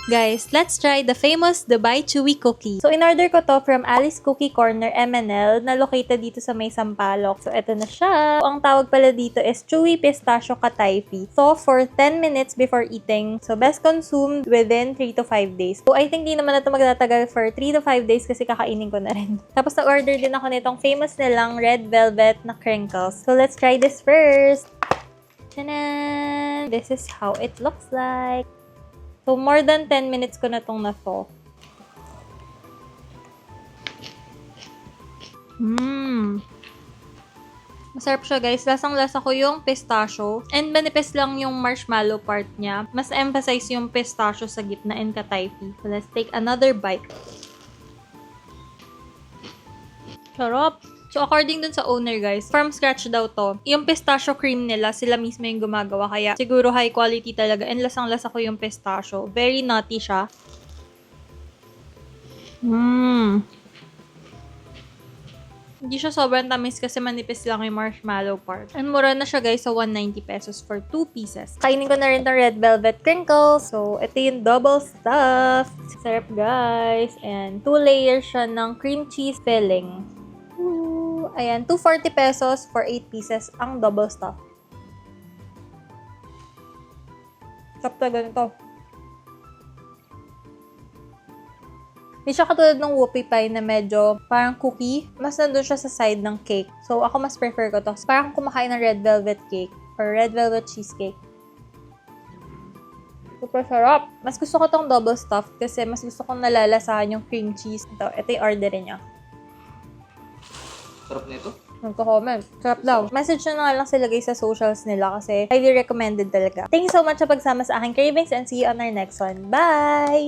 Guys, let's try the famous Dubai Chewy Cookie. So, in-order ko to from Alice Cookie Corner MNL na located dito sa May Sampaloc. So, eto na siya. So, ang tawag pala dito is Chewy Pistachio Kataifi. So, for 10 minutes before eating. So, best consumed within 3 to 5 days. So, I think di naman na ito magtatagal for 3 to 5 days kasi kakainin ko na rin. Tapos, na-order din ako nitong famous nilang red velvet na crinkles. So, let's try this first. Tanan! This is how it looks like. So, more than 10 minutes ko na itong na-to. Masarap siya, guys. Lasang-lasa ko yung pistachio. And manipis lang yung marshmallow part niya. Mas emphasize yung pistachio sa gitna and kataifi. So, let's take another bite. Sarap! So, according dun sa owner, guys, from scratch daw to. Yung pistachio cream nila, sila mismo yung gumagawa. Kaya, siguro high quality talaga. And lasang-lasa ko yung pistachio. Very nutty siya. Hindi siya sobrang tamis kasi manipis lang yung marshmallow part. And mura na siya, guys, sa 190 pesos for 2 pieces. Kainin ko na rin ng red velvet crinkles. So, ito yung double stuffed. Sarap, guys. And 2 layers siya ng cream cheese filling. Ayan, 240 pesos for 8 pieces ang double stuff. Sarap talaga nito. Hindi siya katulad ng whoopie pie na medyo parang cookie. Mas nandun siya sa side ng cake. So, ako mas prefer ko to. Parang kumakain ng red velvet cake or red velvet cheesecake. Super sarap. Mas gusto ko tong double stuffed kasi mas gusto kong nalalasahan yung cream cheese. Ito yung orderin niya. Sarap nito. Nagko-comment. Sarap daw. Message nyo na nga lang sila guys sa socials nila kasi highly recommended talaga. Thank you so much sa pagsama sa aking cravings and see you on our next one. Bye!